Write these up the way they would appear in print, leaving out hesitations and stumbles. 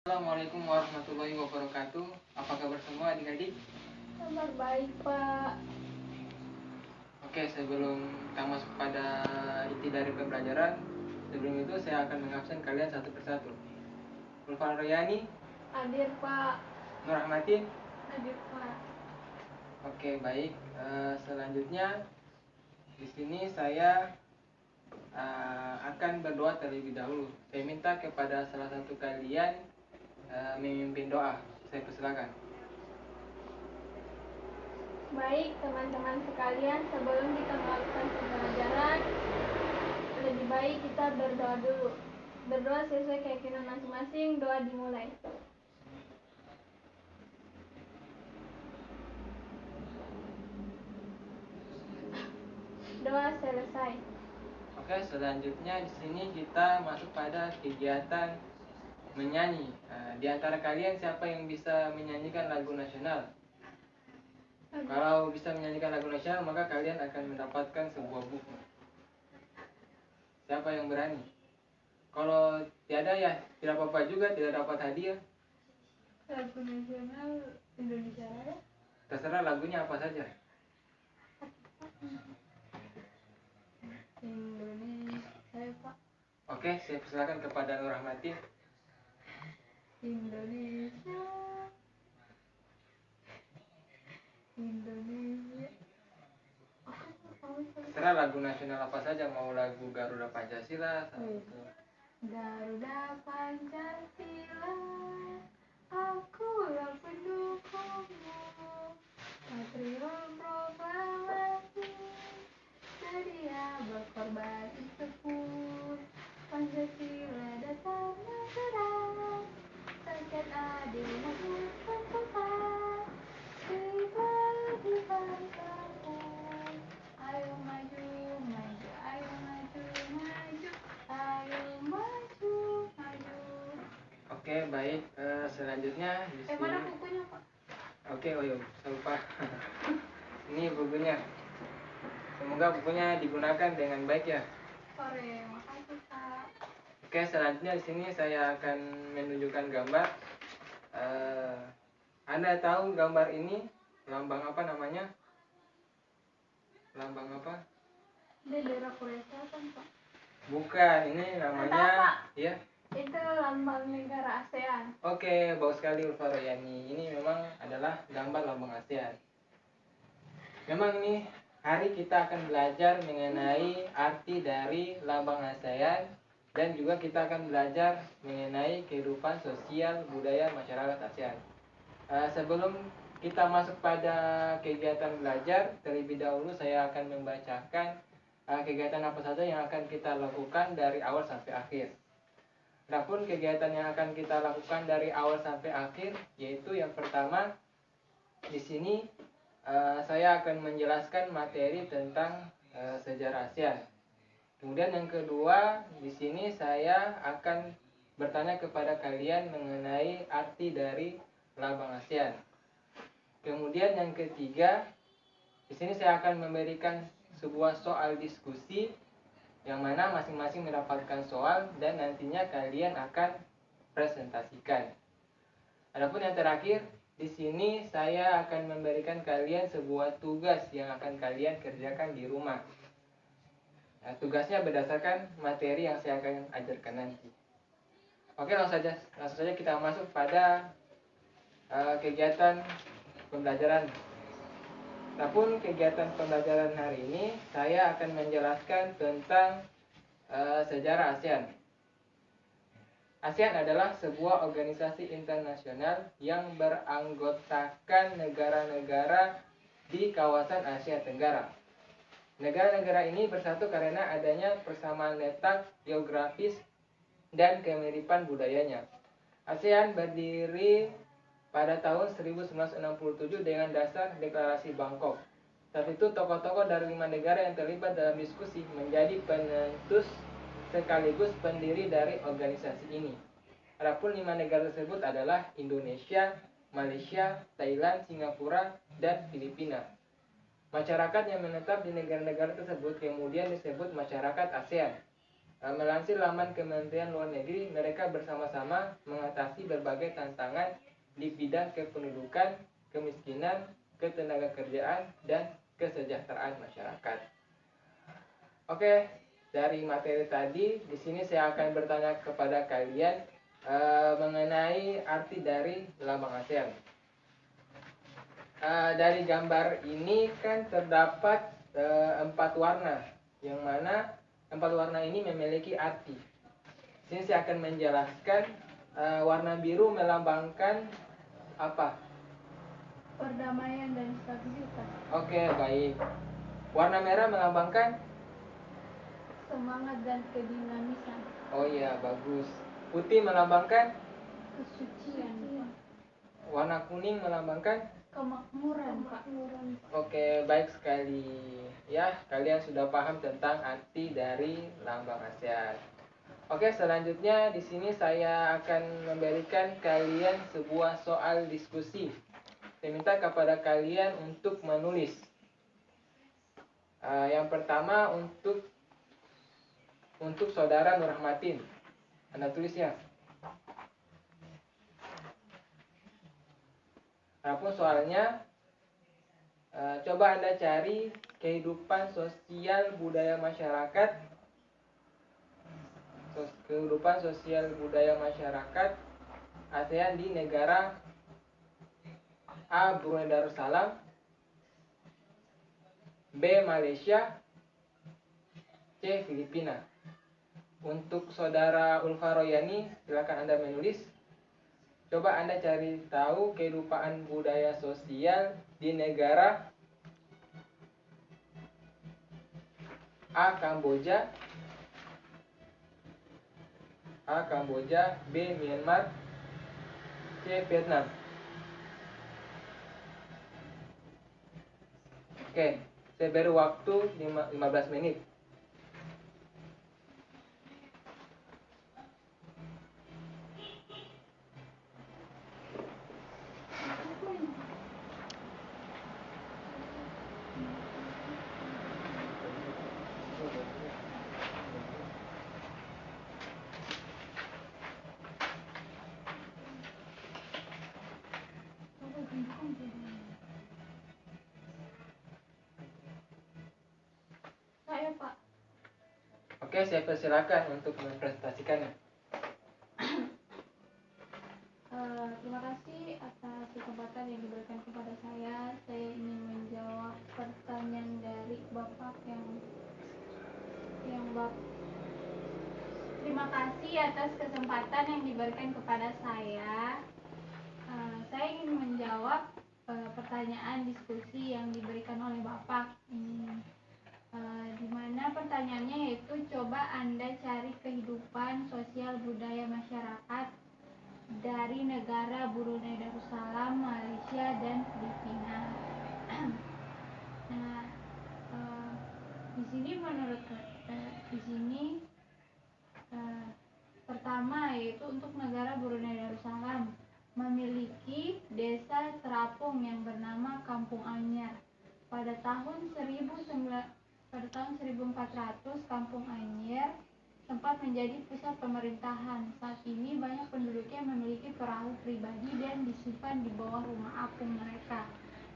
Assalamualaikum warahmatullahi wabarakatuh. Apa kabar semua adik-adik? Kabar baik, Pak. Oke, sebelum kita masuk pada inti dari pembelajaran, sebelum itu saya akan mengabsen kalian satu persatu. Ulfa Royani, Hadir, Pak. Nur Rahmatin. Hadir, Pak. Oke, baik. Selanjutnya di sini saya akan berdoa terlebih dahulu. Saya minta kepada salah satu kalian memimpin doa. Saya persilakan. Baik, teman-teman sekalian, sebelum kita melakukan pembelajaran, lebih baik kita berdoa dulu. Berdoa sesuai keyakinan masing-masing. Doa dimulai. Doa selesai. Oke, selanjutnya di sini kita masuk pada kegiatan menyanyi. Di antara kalian siapa yang bisa menyanyikan lagu nasional? Kalau bisa menyanyikan lagu nasional, maka kalian akan mendapatkan sebuah buku. Siapa yang berani? Kalau tiada ya tidak apa-apa juga, tidak dapat hadiah. Lagu nasional Indonesia Raya. Terserah lagunya apa saja. Indonesia, Pak. Oke, saya persilakan kepada Nur Rahmati. Indonesia. Indonesia. Terserah lagu nasional apa saja, mau lagu Garuda Pancasila atau Garuda Pancasila, akulah pendukungmu. Patriot proklamasi, sedia berkorban ikut. Pancasila dasar negara, rakyat adil menghukum tempat. Pribadi bangsaku, ayo maju, maju, ayo maju, maju, ayo maju, maju. Oke, baik. Selanjutnya di sini. Mana bukunya, Pak? Oke, oh iya, saya lupa. Ini bukunya. Semoga bukunya digunakan dengan baik ya. Sore, makasih, Pak. Oke, selanjutnya di sini saya akan menunjukkan gambar. Anda tahu gambar ini lambang apa namanya? Lambang apa? Bendera Korea Selatan, Pak. Bukan, ini namanya. Tahu, Pak. Ya. Itu lambang negara ASEAN. Oke, bagus sekali Ulfa Royani. Ini memang adalah gambar lambang ASEAN. Memang ini hari kita akan belajar mengenai arti dari lambang ASEAN dan juga kita akan belajar mengenai kehidupan sosial budaya masyarakat ASEAN. Sebelum kita masuk pada kegiatan belajar, terlebih dahulu saya akan membacakan kegiatan apa saja yang akan kita lakukan dari awal sampai akhir. Adapun kegiatan yang akan kita lakukan dari awal sampai akhir, yaitu yang pertama di sini saya akan menjelaskan materi tentang sejarah ASEAN. Kemudian yang kedua, di sini saya akan bertanya kepada kalian mengenai arti dari lambang ASEAN. Kemudian yang ketiga, di sini saya akan memberikan sebuah soal diskusi yang mana masing-masing mendapatkan soal dan nantinya kalian akan presentasikan. Adapun yang terakhir, di sini saya akan memberikan kalian sebuah tugas yang akan kalian kerjakan di rumah. Nah, tugasnya berdasarkan materi yang saya akan ajarkan nanti. Oke, langsung saja kita masuk pada kegiatan pembelajaran. Adapun kegiatan pembelajaran hari ini saya akan menjelaskan tentang sejarah ASEAN. ASEAN adalah sebuah organisasi internasional yang beranggotakan negara-negara di kawasan Asia Tenggara. Negara-negara ini bersatu karena adanya persamaan letak geografis dan kemiripan budayanya. ASEAN berdiri pada tahun 1967 dengan dasar Deklarasi Bangkok. Saat itu tokoh-tokoh dari 5 negara yang terlibat dalam diskusi menjadi penentu sekaligus pendiri dari organisasi ini. Adapun 5 negara tersebut adalah Indonesia, Malaysia, Thailand, Singapura, dan Filipina. Masyarakat yang menetap di negara-negara tersebut kemudian disebut masyarakat ASEAN. Melansir laman Kementerian Luar Negeri, mereka bersama-sama mengatasi berbagai tantangan di bidang kependudukan, kemiskinan, ketenagakerjaan, dan kesejahteraan masyarakat. Oke, dari materi tadi, di sini saya akan bertanya kepada kalian mengenai arti dari lambang ASEAN. Dari gambar ini kan terdapat 4 warna, yang mana 4 warna ini memiliki arti. Sini saya akan menjelaskan. Warna biru melambangkan apa? Perdamaian dan stabilitas. Oke, baik. Warna merah melambangkan Semangat dan kedinamisan. oh iya, bagus. Putih melambangkan Kesucian. warna kuning melambangkan Kemakmuran, Pak. oke, baik sekali. Ya, kalian sudah paham tentang arti dari lambang ASEAN. Oke, selanjutnya di sini saya akan memberikan kalian sebuah soal diskusi. Saya minta kepada kalian untuk menulis. Yang pertama untuk saudara Nur Rahmatin. Anda tulis ya. Adapun soalnya, coba Anda cari kehidupan sosial budaya masyarakat ASEAN di negara A. Brunei Darussalam, B. Malaysia, C. Filipina. Untuk saudara Ulfa Royani, silakan Anda menulis. Coba Anda cari tahu kehidupan budaya sosial di negara A. Kamboja, B. Myanmar, C. Vietnam. Oke, saya beri waktu 15 menit. Saya, Pak. Oke, saya persilakan untuk mempresentasikannya. Terima kasih atas kesempatan yang diberikan kepada saya. Saya ingin menjawab pertanyaan dari Bapak yang terima kasih atas kesempatan yang diberikan kepada saya. Saya ingin menjawab pertanyaan diskusi yang diberikan oleh Bapak. Di mana pertanyaannya yaitu coba Anda cari kehidupan sosial budaya masyarakat dari negara Brunei Darussalam, Malaysia, dan Filipina. Nah, di sini menurut pertama yaitu untuk negara Brunei Darussalam memiliki desa terapung yang bernama Kampung Anyar. Pada tahun 1400 Kampung Anyar sempat menjadi pusat pemerintahan. Saat ini banyak penduduknya memiliki perahu pribadi dan disimpan di bawah rumah apung mereka.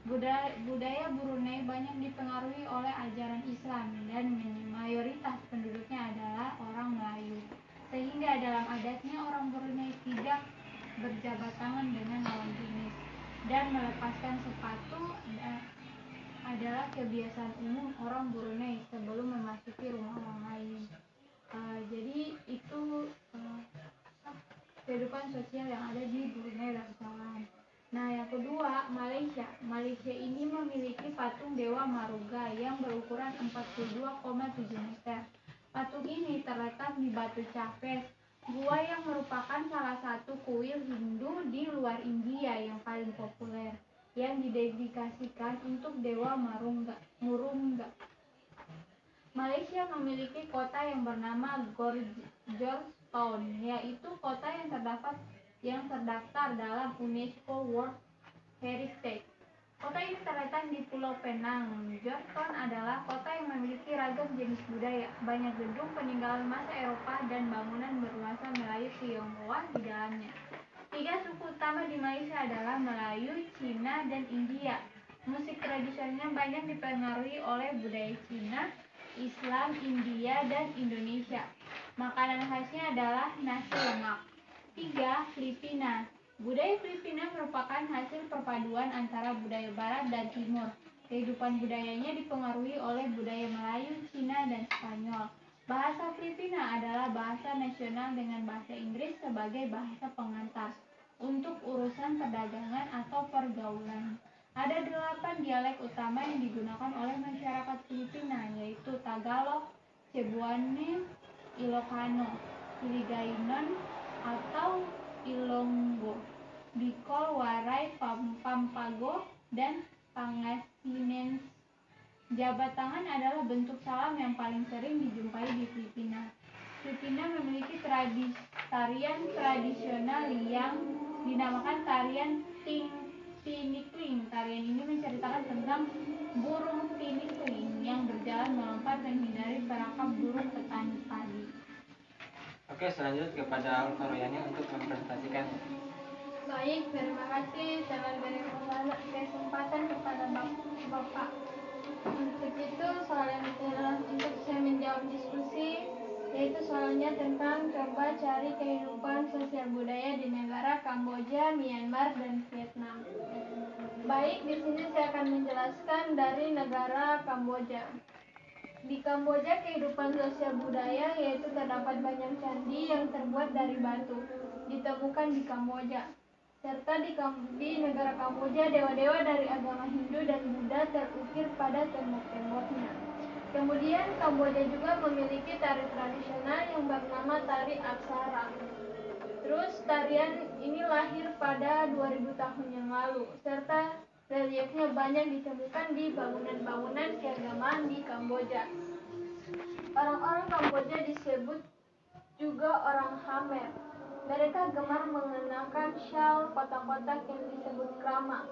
Budaya Brunei banyak dipengaruhi oleh ajaran Islam dan mayoritas penduduknya adalah orang Melayu. Sehingga dalam adatnya orang Brunei tidak berjabat tangan dengan lawan jenis dan melepaskan sepatu adalah kebiasaan umum orang Brunei sebelum memasuki rumah orang lain. Jadi itu kehidupan sosial yang ada di Brunei Darussalam. Nah, yang kedua, Malaysia ini memiliki patung Dewa Maruga yang berukuran 42,7 meter. Patung ini terletak di Batu Capes, gua yang merupakan salah satu kuil Hindu di luar India yang paling populer, yang didedikasikan untuk Dewa Murungga. Malaysia memiliki kota yang bernama Georgetown, yaitu kota yang terdaftar dalam UNESCO World Heritage. Kota ini terletak di Pulau Penang. Georgetown adalah kota yang memiliki ragam jenis budaya, banyak gedung peninggalan masa Eropa dan bangunan bernuansa Melayu Tionghoa di dalamnya. 3 suku utama di Malaysia adalah Melayu, Cina, dan India. Musik tradisionalnya banyak dipengaruhi oleh budaya Cina, Islam, India, dan Indonesia. Makanan khasnya adalah nasi lemak. 3. Filipina. Budaya Filipina merupakan hasil perpaduan antara budaya Barat dan Timur. Kehidupan budayanya dipengaruhi oleh budaya Melayu, Cina, dan Spanyol. Bahasa Filipina adalah bahasa nasional dengan bahasa Inggris sebagai bahasa pengantar untuk urusan perdagangan atau pergaulan. Ada 8 dialek utama yang digunakan oleh masyarakat Filipina, yaitu Tagalog, Cebuano, Ilocano, Hiligaynon atau Ilonggo, Bicol, Waray, Pampago, dan Pangasinense. Jabat tangan adalah bentuk salam yang paling sering dijumpai di Filipina. Filipina memiliki tarian tradisional yang dinamakan tarian tinikling. Tarian ini menceritakan tentang burung tinikling yang berjalan melompat menghindari perangkap burung petani padi. Oke, selanjutnya kepada Alfa Royani untuk mempresentasikan. Baik, terima kasih telah beri kesempatan kepada Bapak. Untuk itu, soal yang untuk saya menjawab diskusi, yaitu soalnya tentang coba cari kehidupan sosial budaya di negara Kamboja, Myanmar, dan Vietnam. Baik, di sini saya akan menjelaskan dari negara Kamboja. Di Kamboja, kehidupan sosial budaya yaitu terdapat banyak candi yang terbuat dari batu ditemukan di Kamboja. Serta di negara Kamboja, dewa-dewa dari agama Hindu dan Buddha terukir pada tembok-temboknya. Kemudian Kamboja juga memiliki tari tradisional yang bernama tari Aksara. Terus tarian ini lahir pada 2000 tahun yang lalu, serta reliefnya banyak ditemukan di bangunan-bangunan keagamaan di Kamboja. Orang-orang Kamboja disebut juga orang Khmer. Mereka gemar mengenakan syal kotak-kotak yang disebut krama.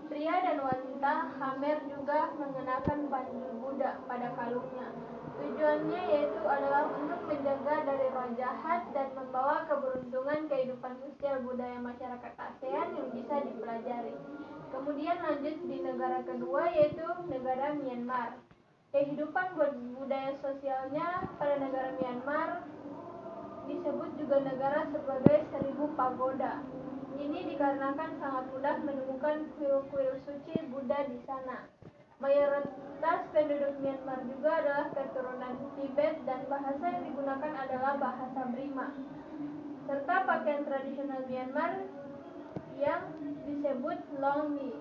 Pria dan wanita Khmer juga mengenakan baju Buddha pada kalungnya. Tujuannya yaitu adalah untuk menjaga dari roh jahat dan membawa keberuntungan kehidupan sosial budaya masyarakat ASEAN yang bisa dipelajari. Kemudian lanjut di negara kedua yaitu negara Myanmar. Kehidupan budaya sosialnya pada negara Myanmar disebut juga negara sebagai 1000 pagoda. Ini dikarenakan sangat mudah menemukan kuil-kuil suci Buddha di sana. Mayoritas penduduk Myanmar juga adalah keturunan Tibet dan bahasa yang digunakan adalah bahasa Brima. Serta pakaian tradisional Myanmar yang disebut longmi.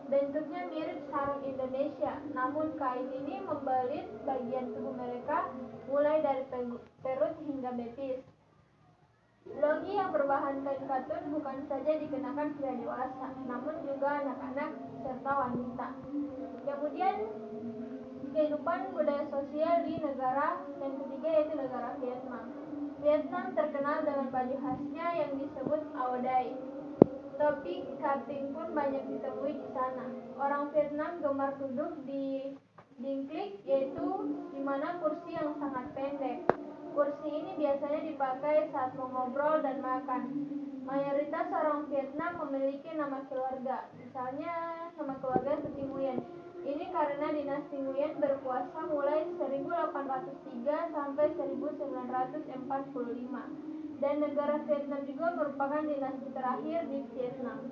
Bentuknya mirip sarung Indonesia, namun kain ini membelit bagian tubuh mereka mulai dari perut hingga betis. Longi yang berbahan kain katun bukan saja dikenakan pria dewasa, namun juga anak-anak serta wanita. Kemudian kehidupan budaya sosial di negara yang ketiga yaitu negara Vietnam. Vietnam terkenal dengan baju khasnya yang disebut Ao Dai. Topi cutting pun banyak ditemui di sana. Orang Vietnam gemar duduk di dingklik, yaitu di mana kursi yang sangat pendek. Kursi ini biasanya dipakai saat mengobrol dan makan. Mayoritas orang Vietnam memiliki nama keluarga, misalnya nama keluarga seperti Nguyen. Ini karena dinasti Nguyen berkuasa mulai 1803 sampai 1945. Dan negara Vietnam juga merupakan dinasti terakhir di Vietnam.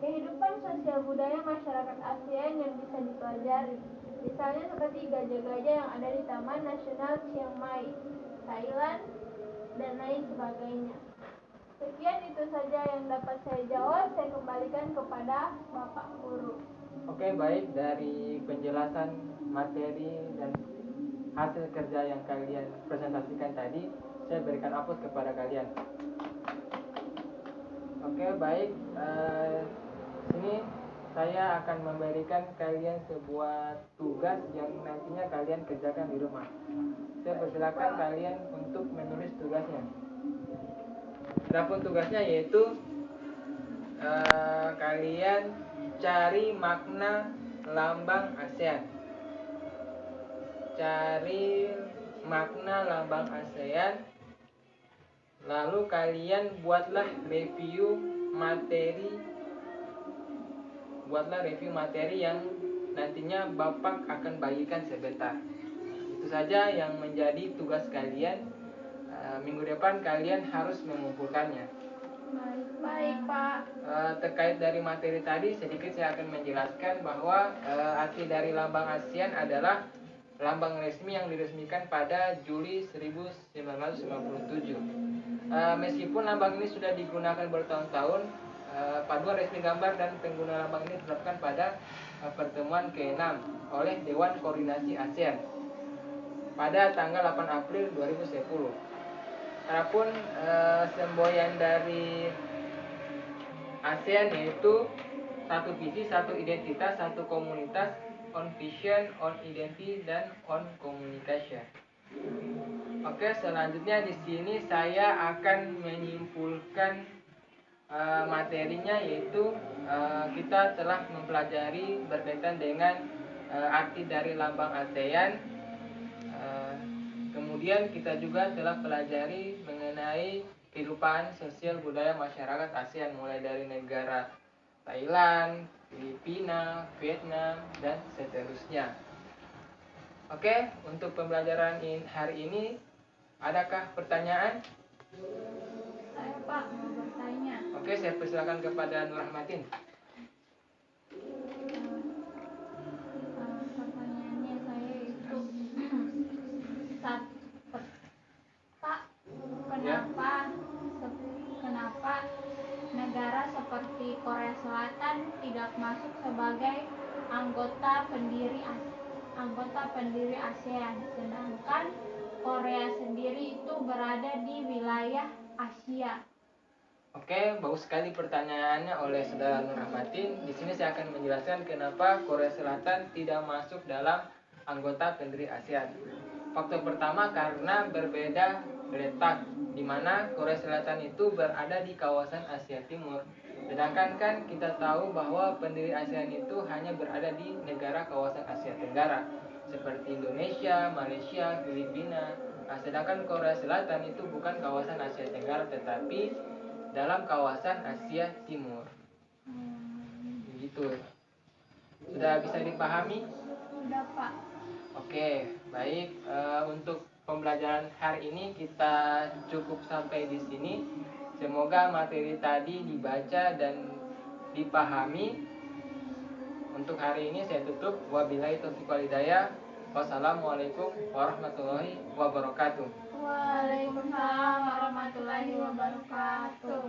Kehidupan sosial budaya masyarakat ASEAN yang bisa dipelajari, misalnya seperti gajah-gajah yang ada di Taman Nasional Chiang Mai, Thailand, dan lain sebagainya. Sekian itu saja yang dapat saya jawab. Saya kembalikan kepada Bapak Guru. Oke, baik, dari penjelasan materi dan hasil kerja yang kalian presentasikan tadi, saya berikan aplaus kepada kalian. Oke, baik, sini saya akan memberikan kalian sebuah tugas yang nantinya kalian kerjakan di rumah. Saya persilakan kalian untuk menulis tugasnya. Adapun tugasnya yaitu kalian cari makna lambang ASEAN. Cari makna lambang ASEAN. Lalu kalian buatlah review materi yang nantinya Bapak akan bagikan sebentar. Itu saja yang menjadi tugas kalian. Minggu depan kalian harus mengumpulkannya. Baik, Pak. Terkait dari materi tadi, sedikit saya akan menjelaskan bahwa arti dari lambang ASEAN adalah lambang resmi yang diresmikan pada Juli 1997. Meskipun lambang ini sudah digunakan bertahun-tahun, paduan resmi gambar dan pengguna lambang ini ditetapkan pada pertemuan ke-6 oleh Dewan Koordinasi ASEAN pada tanggal 8 April 2010. Adapun semboyan dari ASEAN yaitu satu visi, satu identitas, satu komunitas, on vision, on identity, dan on communication. Oke, selanjutnya di sini saya akan menyimpulkan materinya, yaitu kita telah mempelajari berkaitan dengan arti dari lambang ASEAN. Kemudian kita juga telah pelajari mengenai kehidupan sosial budaya masyarakat ASEAN, mulai dari negara Thailand, Filipina, Vietnam, dan seterusnya. Oke, untuk pembelajaran hari ini, adakah pertanyaan? Saya, Pak, mau bertanya. Oke, saya persilakan kepada Nur Rahmatin. Pertanyaannya saya itu Pak, kenapa negara seperti Korea Selatan tidak masuk sebagai anggota pendiri ASEAN, sedangkan Korea sendiri itu berada di wilayah Asia? Oke, bagus sekali pertanyaannya oleh saudara Nur Rahmatin. Di sini saya akan menjelaskan kenapa Korea Selatan tidak masuk dalam anggota pendiri ASEAN. Faktor pertama karena berbeda letak, di mana Korea Selatan itu berada di kawasan Asia Timur. Sedangkan kan kita tahu bahwa pendiri ASEAN itu hanya berada di negara kawasan Asia Tenggara, seperti Indonesia, Malaysia, Filipina. Sedangkan Korea Selatan itu bukan kawasan Asia Tenggara, tetapi dalam kawasan Asia Timur. Begitu. Sudah bisa dipahami? Sudah, Pak. Oke, baik. Untuk pembelajaran hari ini kita cukup sampai di sini. Semoga materi tadi dibaca dan dipahami. Untuk hari ini saya tutup. Wabillahi taufiq wal hidayah. Wassalamualaikum warahmatullahi wabarakatuh. Waalaikumsalam warahmatullahi wabarakatuh.